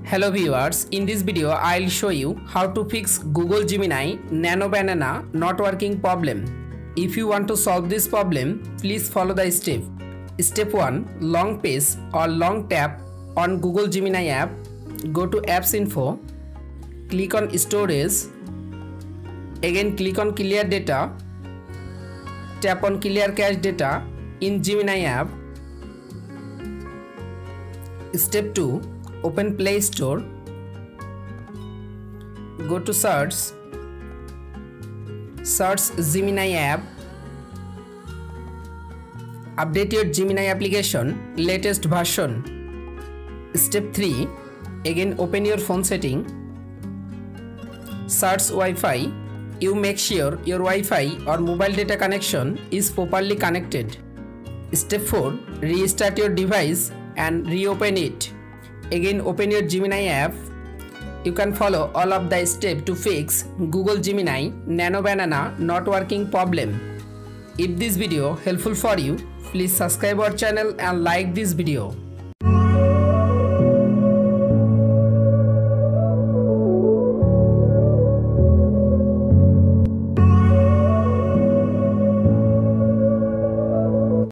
Hello viewers, in this video I'll show you how to fix Google Gemini Nano Banana not working problem. If you want to solve this problem, please follow the step. Step 1. Long press or long tap on Google Gemini app. Go to Apps Info. Click on Storage. Again click on Clear Data. Tap on Clear Cache Data in Gemini app. Step 2. Open Play Store. Go to Search. Search Gemini app. Update your Gemini application latest version. Step 3. Again open your phone setting. Search Wi-Fi. You make sure your Wi-Fi or mobile data connection is properly connected. Step 4. Restart your device and reopen it. Again open your Gemini app. You can follow all of the steps to fix Google Gemini Nano Banana not working problem. If this video helpful for you, please subscribe our channel and like this video.